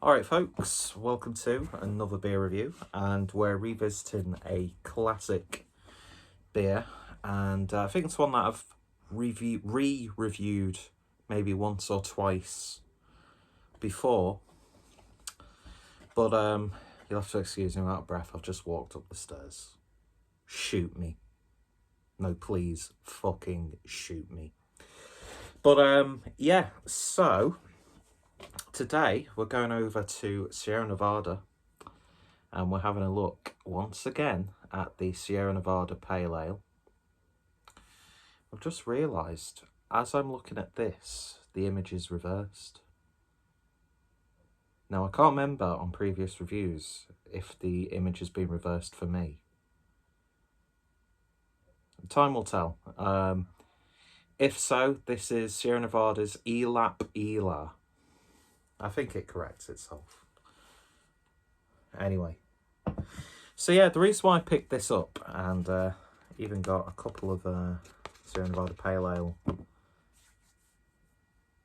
Alright folks, welcome to another beer review, and we're revisiting a classic beer, and I think it's one that I've re-reviewed maybe once or twice before, but you'll have to excuse me, I'm out of breath. I've just walked up the stairs. Shoot me. No, please fucking shoot me. But yeah, so today we're going over to Sierra Nevada and we're having a look once again at the Sierra Nevada Pale Ale. I've just realised, as I'm looking at this, the image is reversed. Now, I can't remember on previous reviews if the image has been reversed for me. Time will tell. If so, this is Sierra Nevada's Elap Ela. I think it corrects itself. Anyway. So yeah, the reason why I picked this up, and even got a couple of Sierra Nevada Pale Ale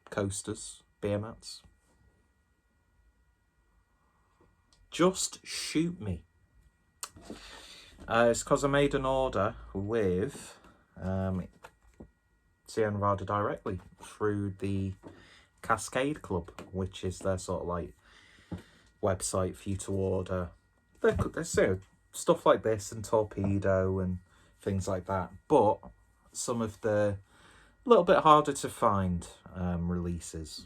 coasters, beer mats. Just shoot me. It's because I made an order with Sierra Nevada directly through the Cascade Club, which is their sort of like website for you to order. They're stuff like this and Torpedo and things like that, but some of the little bit harder to find releases.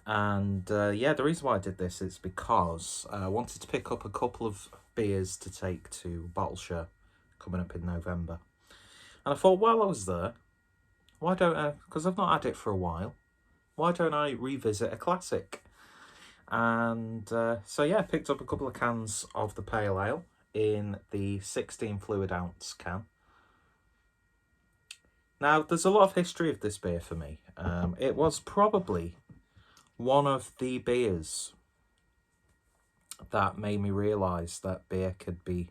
And yeah, the reason why I did this is because I wanted to pick up a couple of beers to take to Bottle Show coming up in November. And I thought, while I was there, why don't I, because I've not had it for a while, why don't I revisit a classic? And so yeah, I picked up a couple of cans of the Pale Ale in the 16 fluid ounce can. Now, there's a lot of history of this beer for me. It was probably one of the beers that made me realise that beer could be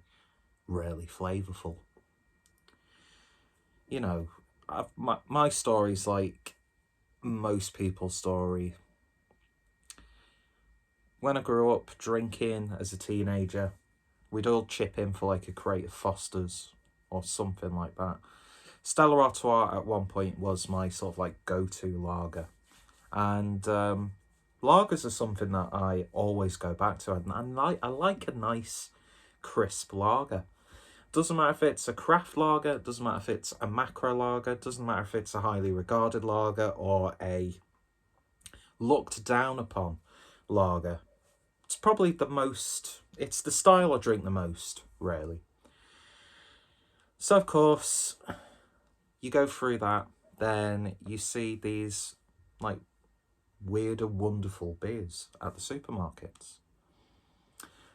really flavourful. You know, my story's like most people's story. When I grew up drinking as a teenager, we'd all chip in for like a crate of Foster's or something like that. Stella Artois at one point was my sort of like go-to lager. And lagers are something that I always go back to. And I like a nice, crisp lager. Doesn't matter if it's a craft lager, doesn't matter if it's a macro lager, doesn't matter if it's a highly regarded lager or a looked down upon lager. It's probably it's the style I drink the most, really. So, of course, you go through that, then you see these, like, weird and wonderful beers at the supermarkets.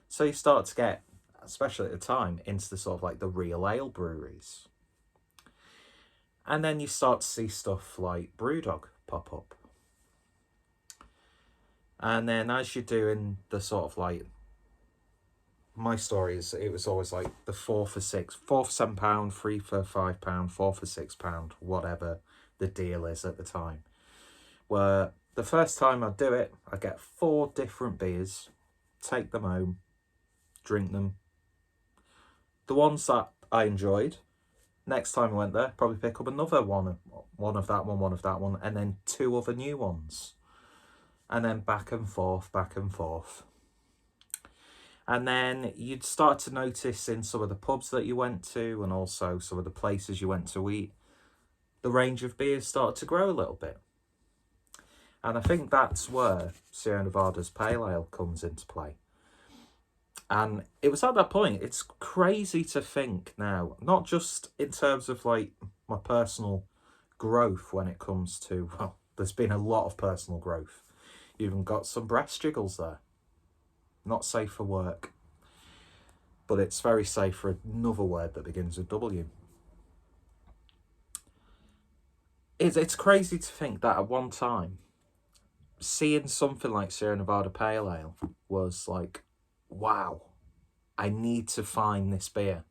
So you start to get, especially at the time, into the sort of, like, the real ale breweries. And then you start to see stuff like Brewdog pop up. And then as you're doing the sort of like, my story is, it was always like the 4 for £6, 4 for £7, 3 for £5, 4 for £6, whatever the deal is at the time. Where the first time I do it, I get 4 different beers, take them home, drink them. The ones that I enjoyed, next time I went there, probably pick up another one of that one, and then 2 other new ones. And then back and forth, back and forth. And then you'd start to notice in some of the pubs that you went to and also some of the places you went to eat, the range of beers started to grow a little bit. And I think that's where Sierra Nevada's Pale Ale comes into play. And it was at that point, it's crazy to think now, not just in terms of like my personal growth when it comes to, well, there's been a lot of personal growth. You even got some breast jiggles there. Not safe for work. But it's very safe for another word that begins with W. It's crazy to think that at one time, seeing something like Sierra Nevada Pale Ale was like, wow, I need to find this beer.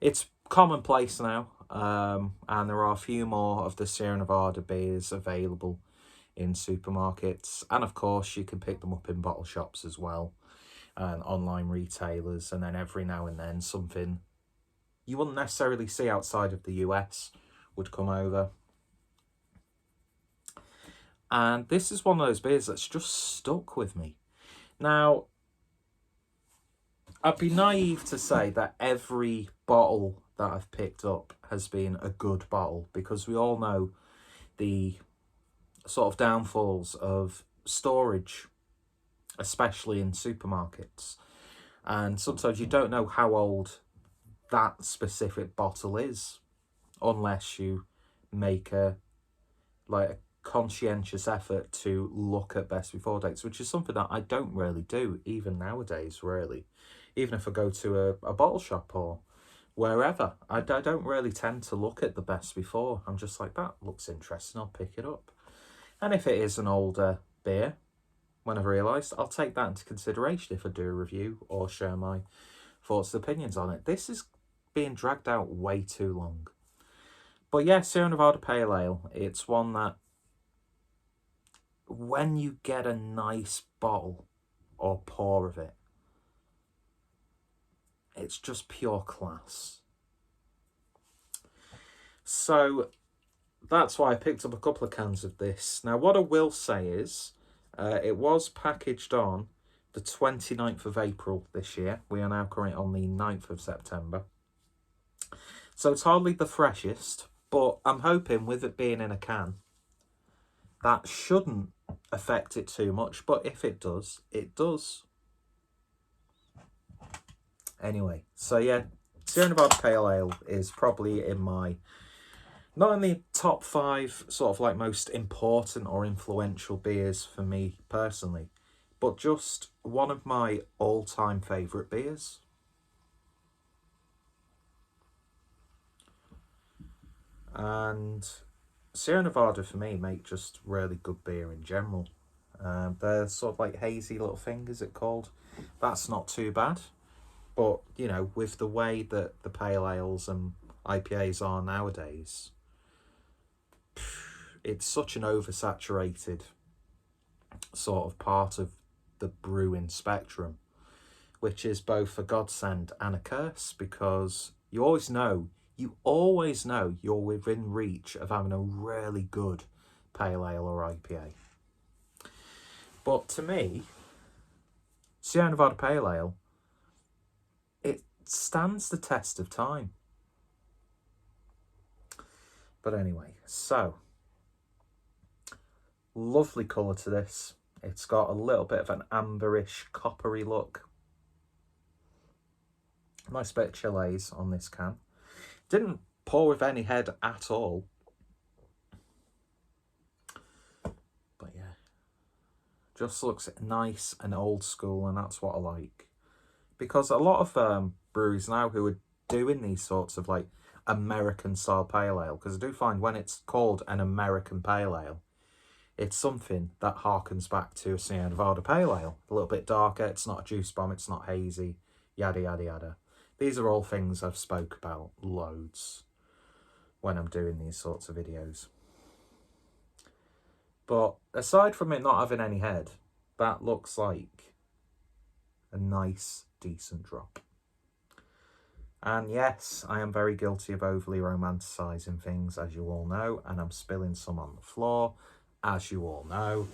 It's commonplace now, and there are a few more of the Sierra Nevada beers available in supermarkets, and of course you can pick them up in bottle shops as well, and online retailers, and then every now and then something you wouldn't necessarily see outside of the US would come over. And this is one of those beers that's just stuck with me. Now, I'd be naive to say that every bottle that I've picked up has been a good bottle, because we all know the sort of downfalls of storage, especially in supermarkets. And sometimes you don't know how old that specific bottle is unless you make a conscientious effort to look at best before dates, which is something that I don't really do even nowadays, really. Even if I go to a bottle shop or wherever, I don't really tend to look at the best before. I'm just like, that looks interesting, I'll pick it up. And if it is an older beer, when I've realised, I'll take that into consideration if I do a review or share my thoughts and opinions on it. This is being dragged out way too long. But yeah, Sierra Nevada Pale Ale, it's one that when you get a nice bottle or pour of it, it's just pure class. So that's why I picked up a couple of cans of this. Now, what I will say is, it was packaged on the 29th of April this year. We are now currently on the 9th of September. So it's hardly the freshest, but I'm hoping with it being in a can, that shouldn't affect it too much. But if it does, it does. Anyway, so yeah, Sierra Nevada Pale Ale is probably in my, not in the top 5 sort of like most important or influential beers for me personally, but just one of my all-time favourite beers. And Sierra Nevada for me make just really good beer in general. They're sort of like hazy little thing, is it called? That's not too bad. But, you know, with the way that the pale ales and IPAs are nowadays, it's such an oversaturated sort of part of the brewing spectrum, which is both a godsend and a curse, because you always know you're within reach of having a really good pale ale or IPA. But to me, Sierra Nevada Pale Ale, it stands the test of time. But anyway, so lovely colour to this. It's got a little bit of an amberish, coppery look. Nice bit of Chiles on this can. Didn't pour with any head at all. But yeah, just looks nice and old school, and that's what I like. Because a lot of breweries now who are doing these sorts of like American style pale ale, because I do find when it's called an American pale ale, it's something that harkens back to a Sierra Nevada Pale Ale. A little bit darker, it's not a juice bomb, it's not hazy, yada yada yada. These are all things I've spoke about loads when I'm doing these sorts of videos. But aside from it not having any head, that looks like a nice, decent drop. And yes, I am very guilty of overly romanticising things, as you all know, and I'm spilling some on the floor, as you all know.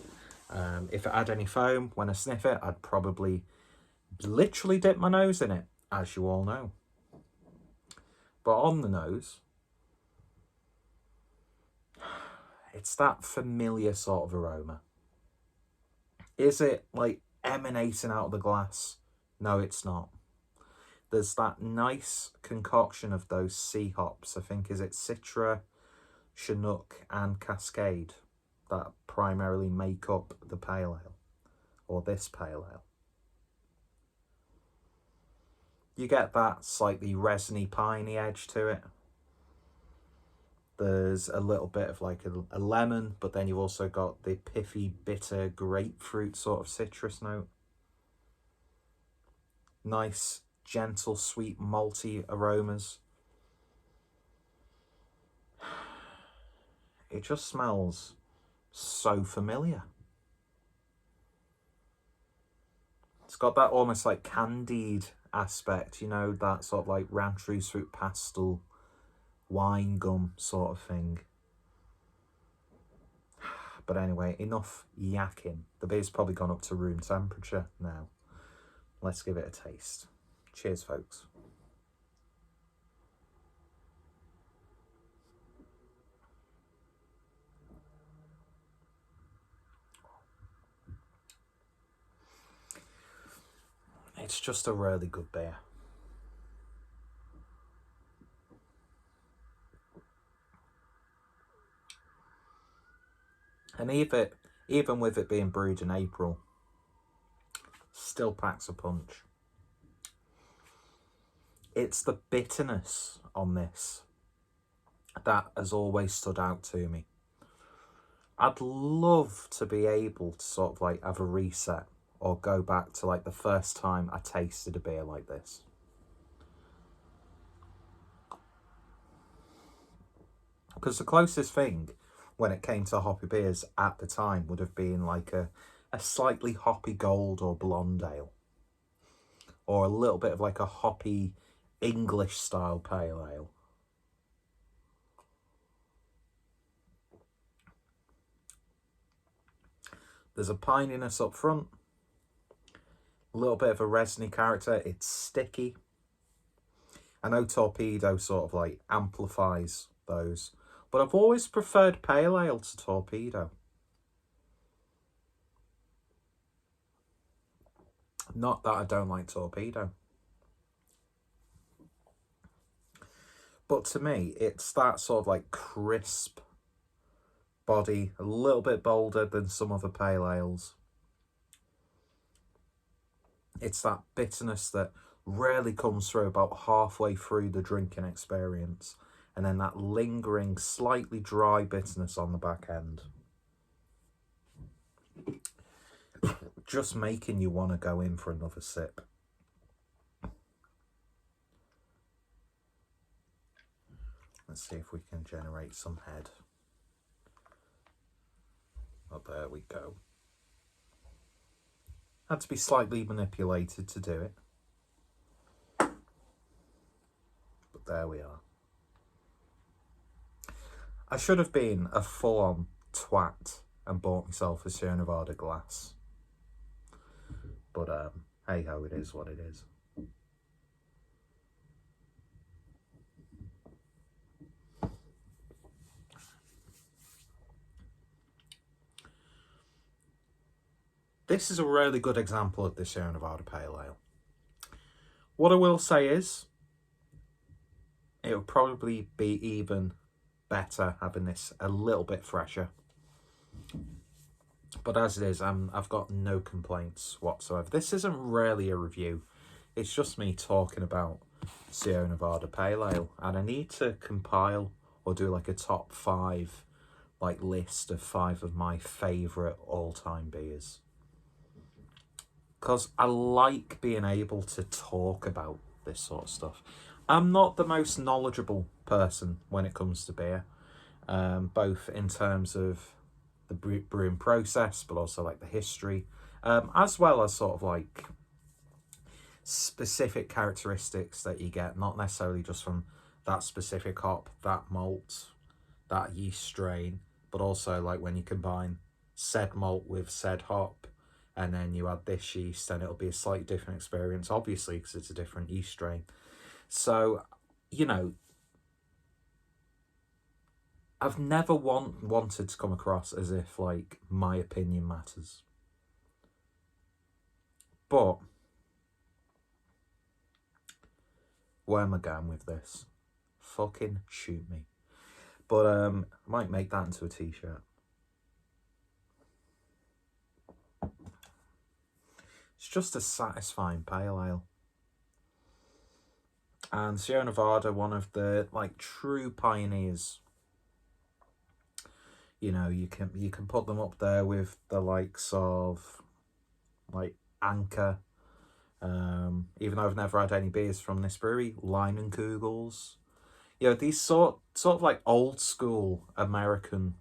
If it had any foam, when I sniff it, I'd probably literally dip my nose in it, as you all know. But on the nose, it's that familiar sort of aroma. Is it like emanating out of the glass? No, it's not. There's that nice concoction of those sea hops. I think, is it Citra, Chinook and Cascade that primarily make up the pale ale, or this pale ale. You get that slightly resiny, piney edge to it. There's a little bit of like a lemon, but then you've also got the piffy, bitter grapefruit sort of citrus note. Nice, gentle, sweet, malty aromas. It just smells so familiar. It's got that almost like candied aspect, you know, that sort of like Rancher's fruit pastel wine gum sort of thing. But anyway, enough yakking. The beer's probably gone up to room temperature now. Let's give it a taste. Cheers, folks. It's just a really good beer. And even with it being brewed in April, still packs a punch. It's the bitterness on this that has always stood out to me. I'd love to be able to sort of like have a reset or go back to like the first time I tasted a beer like this. Because the closest thing when it came to hoppy beers at the time would have been like a slightly hoppy gold or blonde ale. Or a little bit of like a hoppy English style pale ale. There's a pininess up front. A little bit of a resiny character. It's sticky. I know Torpedo sort of like amplifies those. But I've always preferred pale ale to Torpedo. Not that I don't like Torpedo. But to me, it's that sort of like crisp body, a little bit bolder than some other pale ales. It's that bitterness that rarely comes through about halfway through the drinking experience. And then that lingering, slightly dry bitterness on the back end. Just making you want to go in for another sip. Let's see if we can generate some head. Oh, there we go. Had to be slightly manipulated to do it. But there we are. I should have been a full-on twat and bought myself a Sierra Nevada glass. But hey ho, it is what it is. This is a really good example of the Sierra Nevada Pale Ale. What I will say is, it would probably be even better having this a little bit fresher. But as it is, I've got no complaints whatsoever. This isn't really a review. It's just me talking about Sierra Nevada Pale Ale. And I need to compile or do like a top 5 like list of 5 of my favourite all-time beers. Because I like being able to talk about this sort of stuff. I'm not the most knowledgeable person when it comes to beer, both in terms of the brewing process, but also like the history, as well as sort of like specific characteristics that you get, not necessarily just from that specific hop, that malt, that yeast strain, but also like when you combine said malt with said hop, and then you add this yeast, and it'll be a slightly different experience, obviously, because it's a different yeast strain. So, you know, I've never wanted to come across as if, like, my opinion matters. But, where am I going with this? Fucking shoot me. But, I might make that into a t-shirt. It's just a satisfying pale ale. And Sierra Nevada, one of the like true pioneers. You know, you can put them up there with the likes of like Anchor. Even though I've never had any beers from this brewery, Leinenkugel's. You know, these sort of like old school American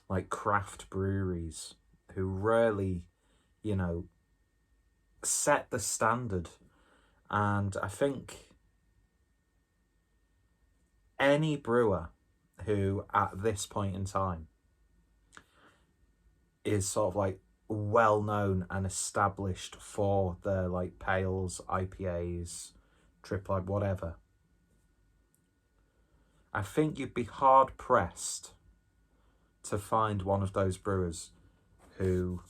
like craft breweries who really, you know, set the standard. And I think any brewer who at this point in time is sort of like well known and established for their like pales, IPAs, triple, whatever, I think you'd be hard pressed to find one of those brewers who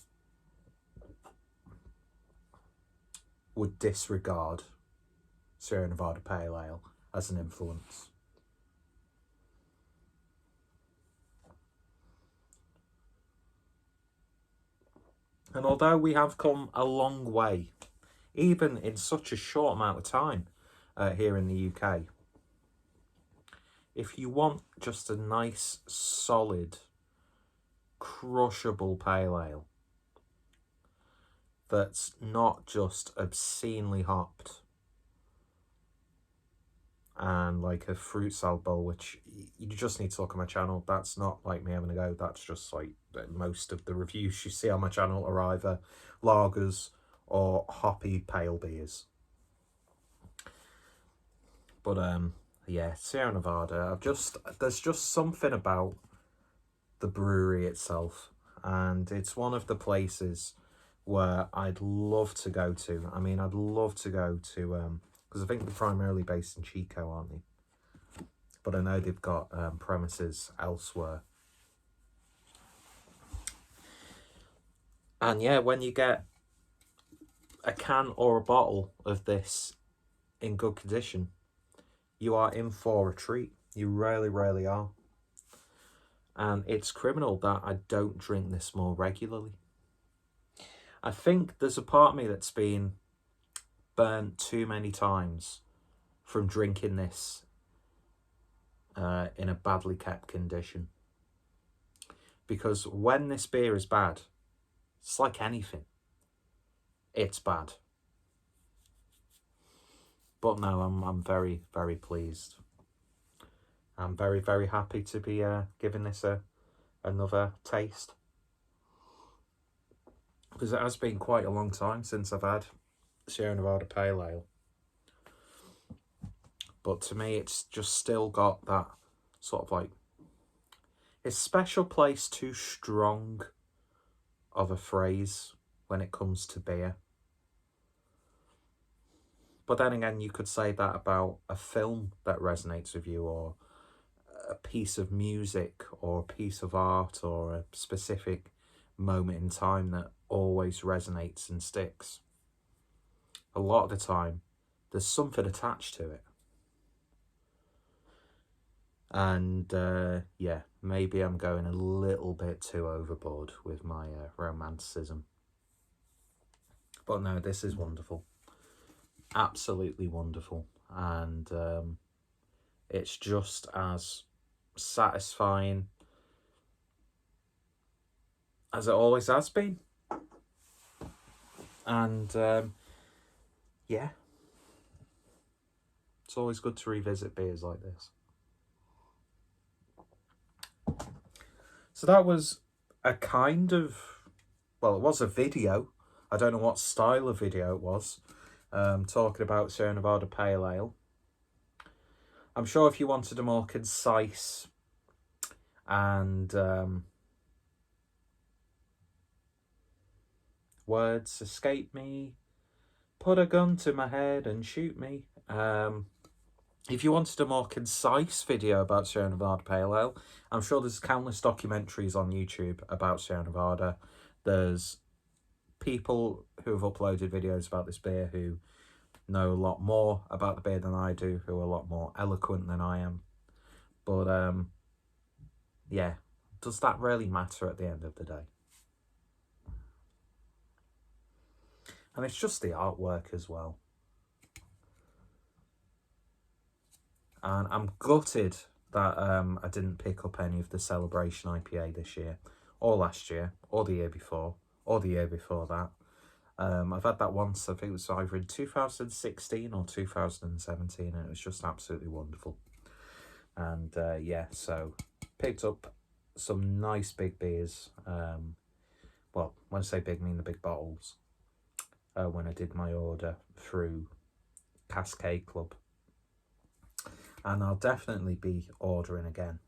would disregard Sierra Nevada Pale Ale as an influence. And although we have come a long way, even in such a short amount of time here in the UK, if you want just a nice, solid, crushable pale ale that's not just obscenely hopped and like a fruit salad bowl, which you just need to look at my channel. That's not like me having a go. That's just like most of the reviews you see on my channel are either lagers or hoppy pale beers. But yeah, Sierra Nevada, there's just something about the brewery itself, and it's one of the places where I'd love to go to. I mean, I'd love to go to because I think they're primarily based in Chico, aren't they? But I know they've got premises elsewhere. And yeah, when you get a can or a bottle of this in good condition, you are in for a treat. You really, really are. And it's criminal that I don't drink this more regularly. I think there's a part of me that's been burnt too many times from drinking this in a badly kept condition. Because when this beer is bad, it's like anything. It's bad. But no, I'm very, very pleased. I'm very, very happy to be giving this another taste. Because it has been quite a long time since I've had Sierra Nevada Pale Ale. But to me, it's just still got that sort of like, it's special place too strong of a phrase when it comes to beer. But then again, you could say that about a film that resonates with you, or a piece of music, or a piece of art, or a specific moment in time that always resonates and sticks. A lot of the time, there's something attached to it. And yeah, maybe I'm going a little bit too overboard with my romanticism. But no, this is wonderful. Absolutely wonderful. And it's just as satisfying as it always has been. And yeah, it's always good to revisit beers like this. So that was a kind of, well, it was a video. I don't know what style of video it was, talking about Sierra Nevada Pale Ale. I'm sure if you wanted a more concise and words escape me, put a gun to my head and shoot me. If you wanted a more concise video about Sierra Nevada Pale Ale, I'm sure there's countless documentaries on YouTube about Sierra Nevada. There's people who have uploaded videos about this beer who know a lot more about the beer than I do, who are a lot more eloquent than I am. But yeah, does that really matter at the end of the day? And it's just the artwork as well. And I'm gutted that I didn't pick up any of the Celebration IPA this year, or last year, or the year before, or the year before that. I've had that once. I think it was either in 2016 or 2017, and it was just absolutely wonderful. And yeah, so picked up some nice big beers. Well, when I say big, I mean the big bottles. When I did my order through Cascade Club. And I'll definitely be ordering again.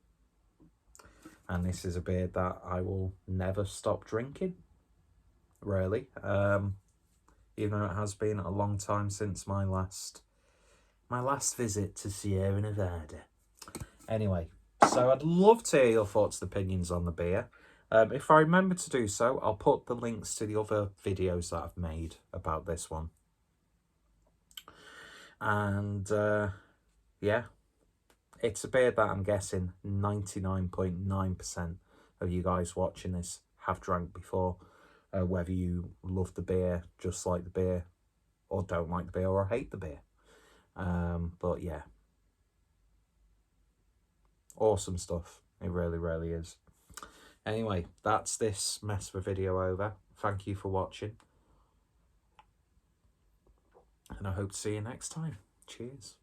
And this is a beer that I will never stop drinking, really. Even though it has been a long time since my last visit to Sierra Nevada. Anyway, so I'd love to hear your thoughts and opinions on the beer. If I remember to do so, I'll put the links to the other videos that I've made about this one. And yeah, it's a beer that I'm guessing 99.9% of you guys watching this have drank before. Whether you love the beer, just like the beer, or don't like the beer, or hate the beer. But yeah, awesome stuff. It really, really is. Anyway, that's this mess of a video over. Thank you for watching. And I hope to see you next time. Cheers.